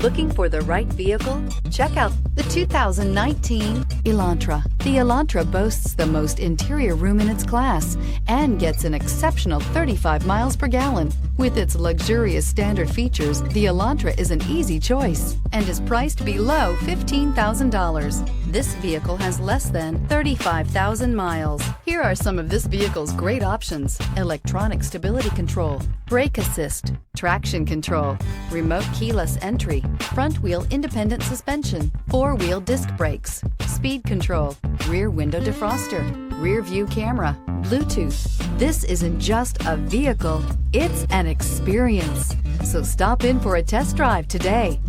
Looking for the right vehicle? Check out the 2019 Elantra. The Elantra boasts the most interior room in its class and gets an exceptional 35 miles per gallon. With its luxurious standard features, the Elantra is an easy choice and is priced below $15,000. This vehicle has less than 35,000 miles. Here are some of this vehicle's great options: electronic stability control, brake assist, traction control, remote keyless entry, front wheel independent suspension, four-wheel disc brakes, speed control, rear window defroster, rear view camera, Bluetooth. This isn't just a vehicle, it's an experience. So stop in for a test drive today.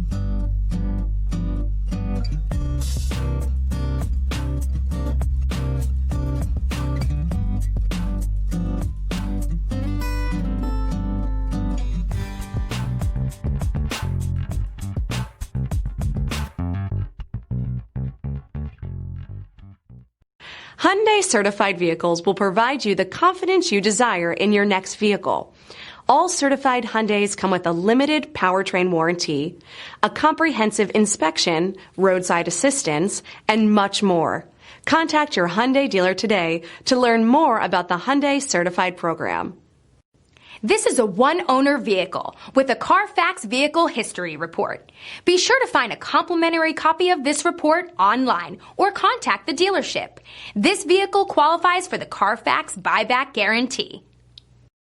Hyundai certified vehicles will provide you the confidence you desire in your next vehicle. All certified Hyundais come with a limited powertrain warranty, a comprehensive inspection, roadside assistance, and much more. Contact your Hyundai dealer today to learn more about the Hyundai certified program. This is a one-owner vehicle with a Carfax Vehicle History Report. Be sure to find a complimentary copy of this report online or contact the dealership. This vehicle qualifies for the Carfax Buyback Guarantee.